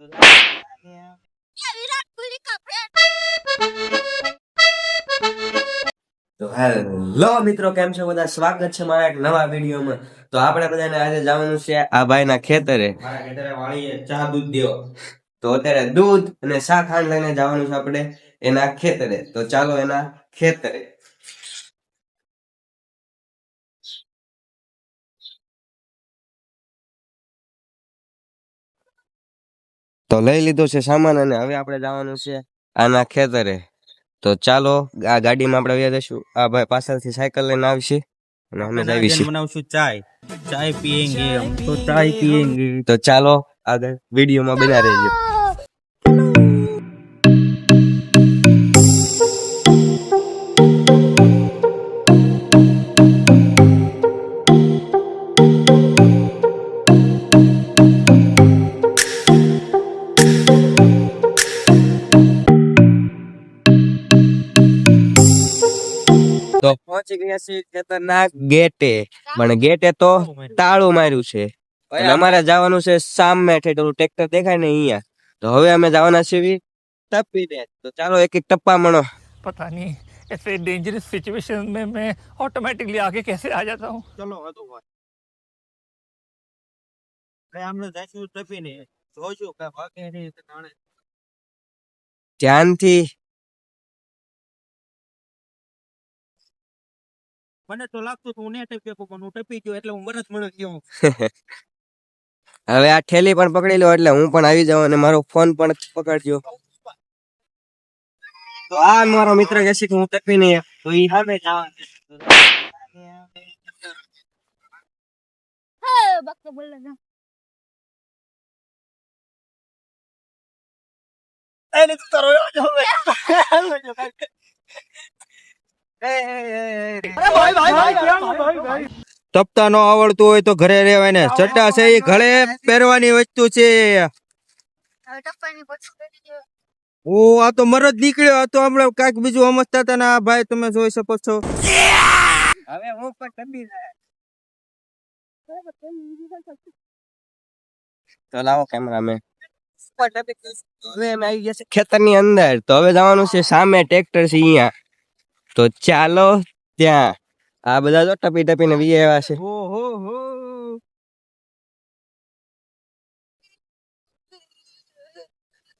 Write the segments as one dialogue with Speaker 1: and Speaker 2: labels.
Speaker 1: તો હેલો મિત્રો, કેમ છો બધા? સ્વાગત છે મારા એક નવા વિડીયોમાં. તો આપણે બધાને આજે જવાનું છે આ ભાઈના ખેતરે. મારા ખેતરે વાળીએ ચા દૂધ દેવો. તો અત્યારે દૂધ અને શા ખાંડ લઈને જવાનું છે આપણે એના ખેતરે. તો ચાલો એના ખેતરે. તો લઈ લીધો છે સામાન અને હવે આપણે જવાનું છે આના ખેતરે. તો ચાલો આ ગાડીમાં આપણે વ્યા જઈશું. આ ભાઈ પાછળથી સાયકલ લઈને આવશે અને અમે જઈશું
Speaker 2: બનાવશું ચાય ચાય પીએંગે હમ તો ચાય પીએંગે.
Speaker 1: તો ચાલો આગળ વિડીયોમાં બના રહેજો. તો પહોંચી ગયા છે ખેતરના ગેટે, પણ ગેટે તો તાળું માર્યું છે. અને અમારે જવાનું છે સામે ઓલું ટ્રેક્ટર દેખાય ને અહીંયા. તો હવે અમે જવાના છીએ ટપ્પી દે. તો ચાલો એક એક ટપ્પા મણો.
Speaker 3: पता नहीं ऐसे डेंजरस सिचुएशन में मैं ऑटोमेटिकली आगे कैसे आ जाता हूँ.
Speaker 2: ચલો હતું ભાઈ આપણે જઈશું ટપીને જોઈશું કે વાગે નહીં તો જાણે.
Speaker 1: ધ્યાનથી.
Speaker 2: મને તો લાગતું હતું હું ને ટપી પણ હું ટપી ગયો એટલે હું વરસ મળ્યો ગયો.
Speaker 1: હવે આ ઠેલી પણ પકડી લો એટલે હું પણ આવી જાઉં અને મારો ફોન પણ પકડજો. તો આ મારો મિત્ર કહે છે કે હું ટપી નહીં, તો ઈ સામે જવાનું.
Speaker 2: એને તો તારો તપતા ન આવડતું હોય તો ઘરે રહેવાય ને. ચટ્ટા છે એ ઘરે પહેરવાની વસ્તુ છે. ઓ આ તો મરદ નીકળ્યો. આ તો હમણાં કાંઈક બીજું સમજતા હતા ને આ ભાઈ તમે જોઈ શકો છો.
Speaker 1: હવે હું પણ ટપી જાય. તો લાવો કેમેરામેન. હવે અમે આવી ગયા છે ખેતરની અંદર. તો હવે જવાનું છે સામે ટ્રેક્ટર છે અહીંયા. તો ચાલો ત્યાં. આ બધા તો ટપી ટપીને વી આવ્યા છે.
Speaker 2: ઓહો હો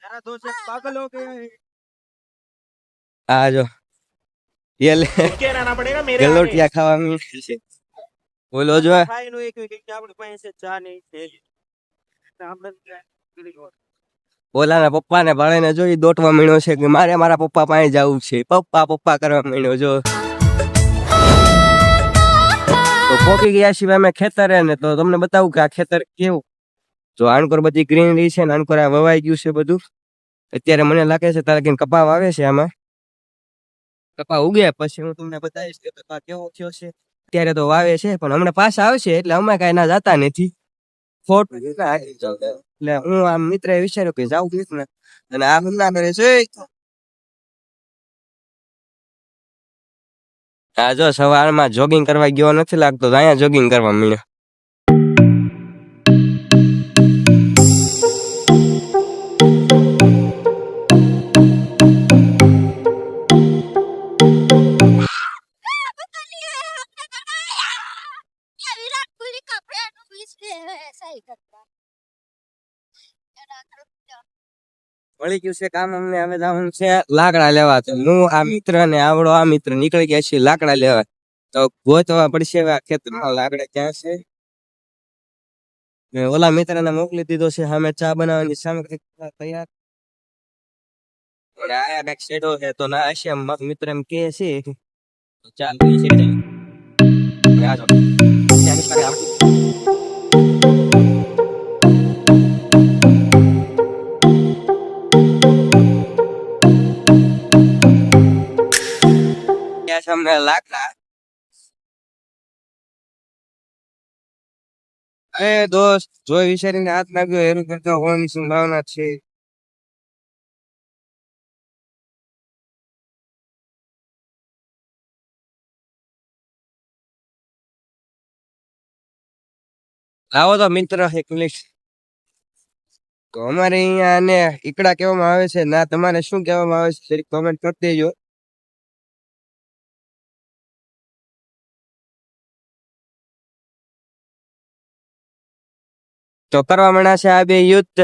Speaker 2: તારા દોસ્ત પાગલ હો ગए.
Speaker 1: આ જો ये ले ગલોટિયા ખાવા મીઠી છે. બોલો જો
Speaker 2: ખાઈ નું એક એક આપણે પાસે ચા નહીં છે. આપણે
Speaker 1: ઓલાના પપ્પાને ભાળીને જોઈ દોટવા મીણ્યો છે કે મારે મારા પપ્પા પાસે જવું છે. પપ્પા પપ્પા કરવા મીણ્યો જો. તો પોકી ગયા સિવાય અમે ખેતરે ને. તો તમને બતાવું કે આ ખેતર કેવું. જો આણકોર બધી ગ્રીનરી છે ને આણકોર આ વવાઈ ગયું છે બધું. અત્યારે મને લાગે છે તારે કઈ કપા આવે છે આમાં. કપા ઉગે પછી હું તમને બતાવીશ કે કપા કેવો થયો છે. અત્યારે તો વાવે છે પણ હમણાં પાછા આવશે એટલે અમે કઈ ના જતા નથી. ખોટું એટલે હું આ મિત્ર એ વિચાર્યું કે જાઉં કીધું ને. અને આ હુમલા કરે છે. આ જો સવારમાં જોગિંગ કરવા ગયો નથી લાગતો તો અહીંયા જોગિંગ કરવા મળ્યો. વળી ગયું છે કામ. અમને હવે જવાનું છે લાકડા લેવા. તો હું આ મિત્ર ને આવડો આ મિત્ર નીકળી ગયા છે લાકડા લેવા. તો ગોતવા પડશે હવે આ ખેતરમાં લાકડા ક્યાં છે. ઓલા મિત્ર ને મોકલી દીધો છે સામે ચા બનાવવાની સામે તૈયાર. આયા કઈક શેડો છે તો ના હશે મિત્ર એમ કે છે. ચાલ અમને લાકડા. એ દોસ્ત જોઈ વિચારીને હાથ નાખ્યો એનું કરતા હોવાની સંભાવના છે. લાવો તો મિત્ર એક મિનિટ. તો અમારે અહીંયા આને ઈકડા કહેવામાં આવે છે ના તમારે શું કહેવામાં આવે છે જરીક કોમેન્ટ કરી દેજો. તો કરવા માંડ્યા છે આ બે યુદ્ધ.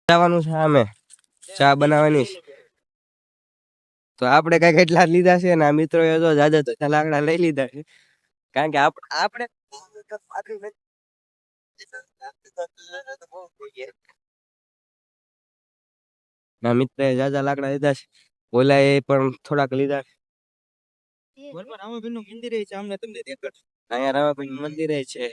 Speaker 1: જવાનું છે અમે ચા બનાવવાની છે. તો આપણે કઈક એટલા જ લીધા છે ને આ મિત્રો એ તો જાજા તો લાકડા લઈ લીધા છે કારણ કે આપણે ના મિત્ર એ જાજા લાકડા લીધા છે. ઓલા એ પણ થોડાક લીધા છે.
Speaker 2: બરોબર રામાપીરનું મંદિર છે અમને તમને દેખાડ.
Speaker 1: અહીંયા રામાપીર મંદિર છે.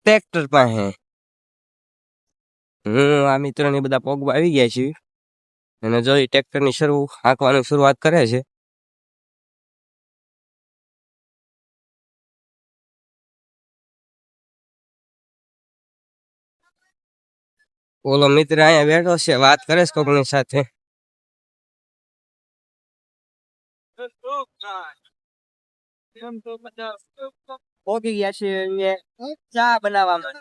Speaker 1: ટ્રેક્ટર પાસે આ મિત્રો ને બધા પોગવા આવી ગયા છે અને જોઈ ટ્રેક્ટર ની હાંકવાની શરૂઆત કરે છે. ઓલો મિત્ર અહીંયા બેઠો છે વાત કરે છે કોકની સાથે. પોગી ગયા છે અહીંયા ચા બનાવવામાં.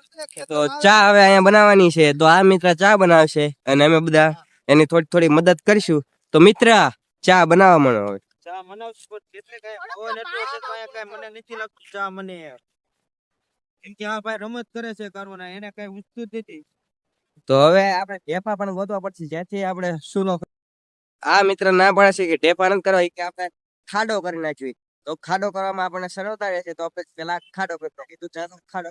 Speaker 1: તો ચા હવે અહીંયા બનાવવાની છે તો આ મિત્ર ચા બનાવશે અને અમે બધા એની થોડી થોડી મદદ કરીશું. તો મિત્ર ચા બનાવવા માંડો હવે.
Speaker 2: ચા મનાવશું પણ એટલે કાંઈ પવન એટલો છે તો અહીંયા કાંઈ મને નથી લાગતું ચા મને. કેમ કે આ ભાઈ રમત કરે છે કરવાના એને કાંઈ ઉઠતું જ નથી.
Speaker 1: તો હવે આપણે ઢેફા પણ ગોતવા પડશે જ્યાંથી આપણે સુનો. આ મિત્ર ના પડે છે કે ઢેફા નથી કરવા કે આપણે ખાડો કરી નાખ્યું. તો ખાડો કરવામાં આપણને સરળતા રહેશે તો આપણે પેલા ખાડો કરતો કીધું ચાલો ખાડો.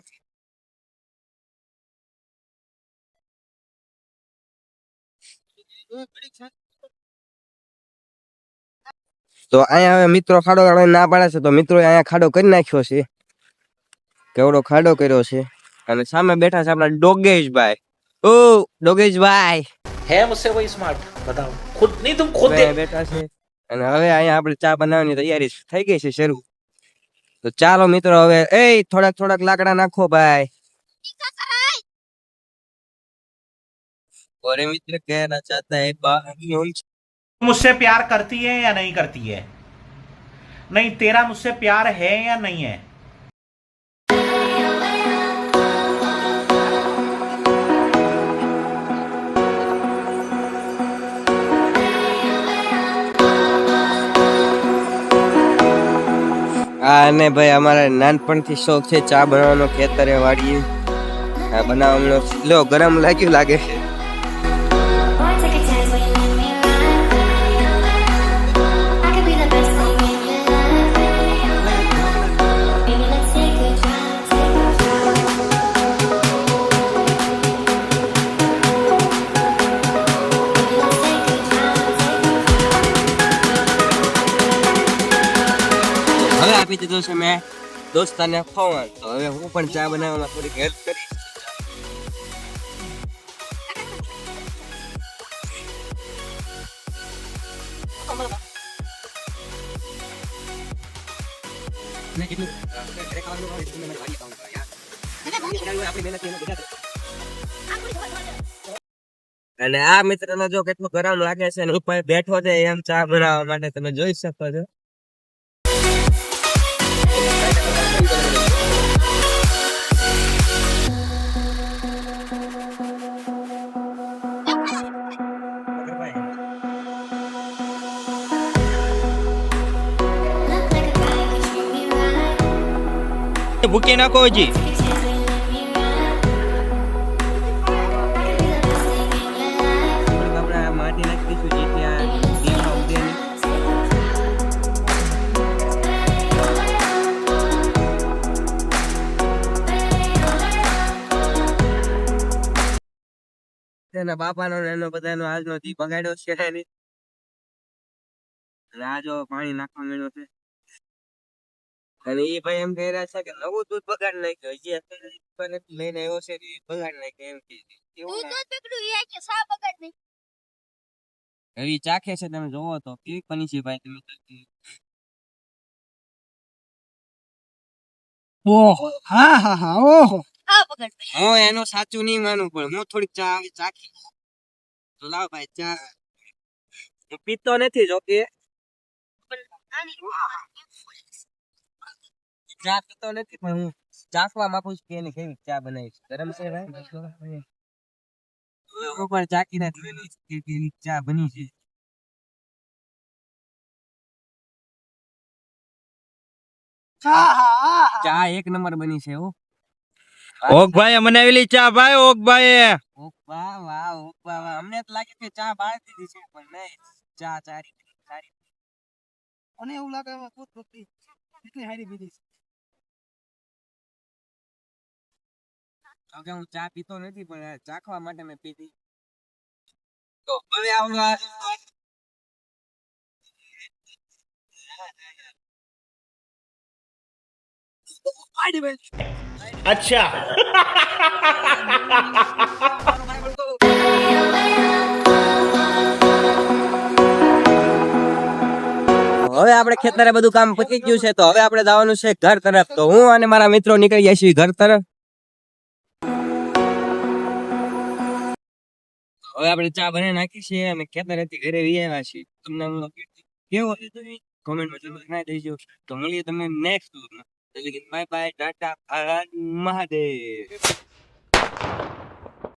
Speaker 1: તો અહીંયા હવે મિત્રો ખાડો કરવાની ના પાડે છે તો મિત્રો અહીંયા ખાડો કરી નાખ્યો છે. કેવડો ખાડો કર્યો છે અને સામે બેઠા છે આપણા ડોગેશભાઈ. ઓ ડોગેશભાઈ
Speaker 4: है मुझसे कोई स्मार्ट बताओ खुद नहीं तुम खुद
Speaker 1: બે બેઠા છે અને હવે અહીંયા આપણે ચા બનાવવાની તૈયારી થઈ ગઈ છે શરૂ. તો ચાલો મિત્રો હવે થોડાક થોડાક લાકડા નાખો ભાઈ. और मित्र कहना चाहता है
Speaker 4: मुझसे प्यार करती है या नहीं करती है नहीं तेरा मुझसे प्यार है या नहीं है
Speaker 1: અને ભાઈ અમારે નાનપણથી શોખ છે ચા બનાવવાનો ખેતરે વાડીએ આ બનાવવાનો. લો ગરમ લાગ્યું લાગે છે. હવે આપી દીધો છે મેં દોસ્તાને ફોન. તો હવે હું પણ ચા બનાવવામાં થોડીક હેલ્પ કરીશ. અને આ મિત્ર ને જો કેટલું ગરમ લાગે છે ને ઉપર બેઠો છે એમ ચા બનાવવા માટે તમે જોઈ શકો છો.
Speaker 2: ભૂકી નાખો હજી.
Speaker 1: આપણે માટી નાખી દઈશું જેથી આ દીવા ઉડે નહીં. એના બાપાનો ને એનો બધાનો આજનો દી બગાડ્યો છે એની. અને આ જો પાણી નાખવા માંડ્યો છે અને એ ભાઈ એમ કહી રહ્યા છે કે નવું દૂધ બગાડ નાખ્યો જે લઈને આવ્યો છે એ બગાડ નાખ્યો એમ કે હવે ઈ ચાખે છે તમે જોવો તો કેવી બની છે ભાઈ તમે.
Speaker 2: ઓહો હા હા હા ઓહો
Speaker 1: હું એનું સાચું નહીં માનું પણ હું થોડીક ચા આવી ચાખી તો લાવ ભાઈ ચા હું પીતો નથી જો કે ચા પીતો નથી પણ હું ચાખવા માંગુ છું કે એને કેવી ચા બનાવી છે ગરમ છે ભાઈ હું પણ ચાખી નથી કે કેવી ચા બની છે ચા એક નંબર બની છે હો
Speaker 2: ઓગભાઈ મને આવેલી ચા ભાઈ ઓગભાઈ
Speaker 1: વાહ વાહ વાહ વાહ અમને તો લાગે કે ચા બાર દીધી છે પણ નહીં ચા સારી સારી
Speaker 2: અને એવું લાગે એમાં ખુદ ભક્તિ એટલી હારી પીધી છે
Speaker 1: ઓકે હું ચા પીતો નથી પણ ચાખવા માટે મેં પીધી તો હવે આવડો
Speaker 4: अच्छा
Speaker 1: હવે આપણે ખેતરે બધું કામ પતી ગયું છે તો હવે આપણે જવાનું છે ઘર તરફ તો હું અને મારા મિત્રો નીકળી ગયા છીએ ઘર તરફ હવે આપણે ચા બનાવી નાખી છે અને ખેતરેથી ઘરે વી આવ્યા છીએ તમને કેવો કોમેન્ટમાં જરૂર જણાવી દેજો તો મળીએ તમને next bye bye Tata Mahadev